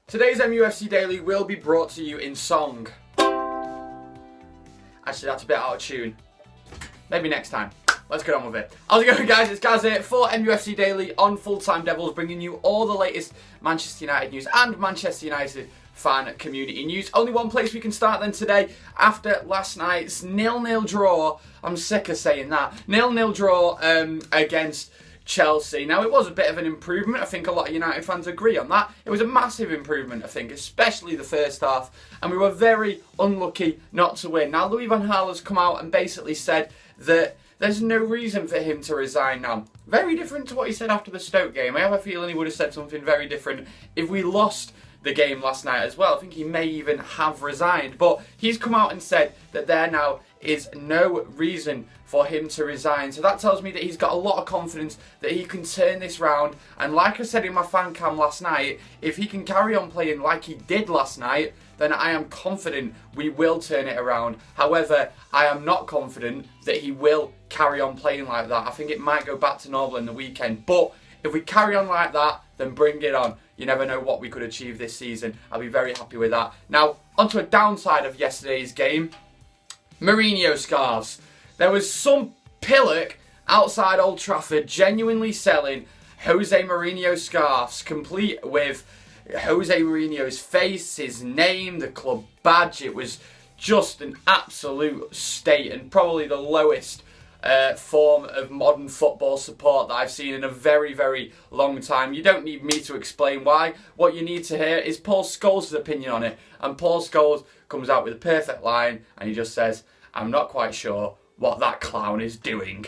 Today's MUFC Daily will be brought to you in song. Actually, that's a bit out of tune. Maybe next time. Let's get on with it. How's it going, guys? It's Gaz here for MUFC Daily on Full Time Devils, bringing you all the latest Manchester United news and Manchester United fan community news. Only one place we can start then today after last night's 0-0 draw. I'm sick of saying that. 0-0 draw against Chelsea. Now, it was a bit of an improvement. I think a lot of United fans agree on that. It was a massive improvement, I think, especially the first half. And we were very unlucky not to win. Now, Louis van Gaal has come out and basically said that there's no reason for him to resign now. Very different to what he said after the Stoke game. I have a feeling he would have said something very different if we lost the game last night as well. I think he may even have resigned. But he's come out and said that there now is no reason for him to resign. So that tells me that he's got a lot of confidence that he can turn this round. And like I said in my fan cam last night, if he can carry on playing like he did last night, then I am confident we will turn it around. However, I am not confident that he will carry on playing like that. I think it might go back to normal in the weekend. But if we carry on like that, then bring it on. You never know what we could achieve this season. I'll be very happy with that. Now, onto a downside of yesterday's game. Mourinho scarves. There was some pillock outside Old Trafford genuinely selling Jose Mourinho scarves, complete with Jose Mourinho's face, his name, the club badge. It was just an absolute state and probably the lowest form of modern football support that I've seen in a very, very long time. You don't need me to explain why. What you need to hear is Paul Scholes' opinion on it. And Paul Scholes comes out with a perfect line and he just says, "I'm not quite sure what that clown is doing."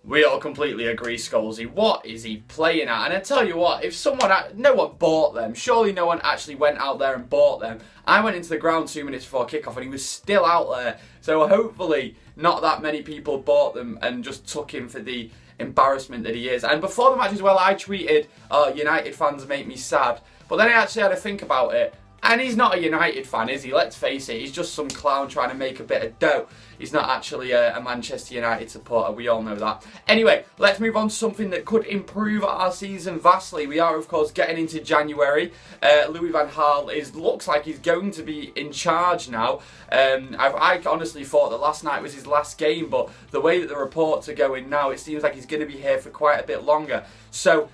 We all completely agree, Scholesy. What is he playing at? And I tell you what, if no one bought them, surely no one actually went out there and bought them. I went into the ground 2 minutes before kickoff and he was still out there. So hopefully not that many people bought them and just took him for the embarrassment that he is. And before the match as well, I tweeted, "Oh, United fans make me sad." But then I actually had to think about it. And he's not a United fan, is he? Let's face it, he's just some clown trying to make a bit of dough. He's not actually a Manchester United supporter, we all know that. Anyway, let's move on to something that could improve our season vastly. We are, of course, getting into January. Louis van Gaal looks like he's going to be in charge now. I honestly thought that last night was his last game, but the way that the reports are going now, it seems like he's going to be here for quite a bit longer. So,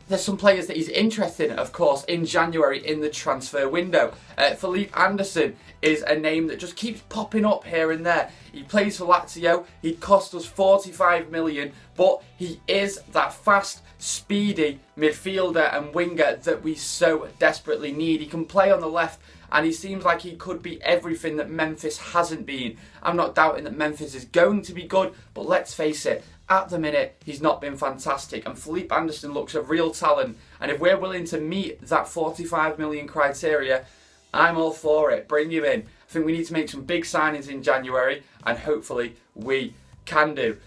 there's some players that he's interested in, of course, in January in the transfer window. Felipe Anderson is a name that just keeps popping up here and there. He plays for Lazio. He'd cost us 45 million, but he is that fast, speedy midfielder and winger that we so desperately need. He can play on the left, and he seems like he could be everything that Memphis hasn't been. I'm not doubting that Memphis is going to be good, but let's face it, at the minute, he's not been fantastic, and Felipe Anderson looks a real talent, and if we're willing to meet that 45 million criteria, I'm all for it. Bring him in. I think we need to make some big signings in January, and hopefully we can do.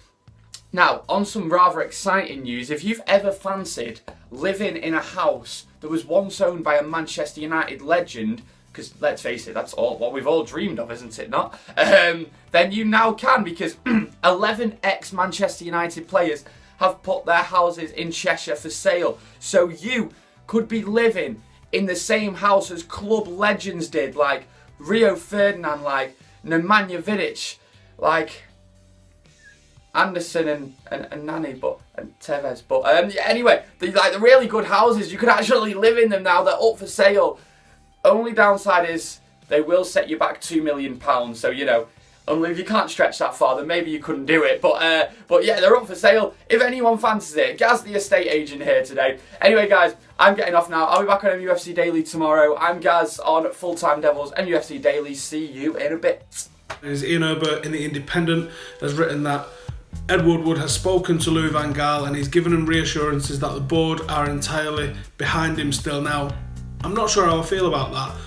Now, on some rather exciting news, if you've ever fancied living in a house that was once owned by a Manchester United legend, because let's face it, that's all what we've all dreamed of, isn't it not? Then you now can, because 11 ex-Manchester United players have put their houses in Cheshire for sale. So you could be living in the same house as club legends did, like Rio Ferdinand, like Nemanja Vidic, like Anderson and Nani, and Tevez. But anyway, the really good houses, you could actually live in them now. They're up for sale. Only downside is they will set you back £2 million. So, you know, only if you can't stretch that far, then maybe you couldn't do it. But yeah, they're up for sale. If anyone fancies it, Gaz the estate agent here today. Anyway, guys, I'm getting off now. I'll be back on MUFC Daily tomorrow. I'm Gaz on Full Time Devils, MUFC Daily. See you in a bit. Ian Herbert in The Independent has written that Ed Woodward has spoken to Louis van Gaal and he's given him reassurances that the board are entirely behind him still. Now, I'm not sure how I feel about that.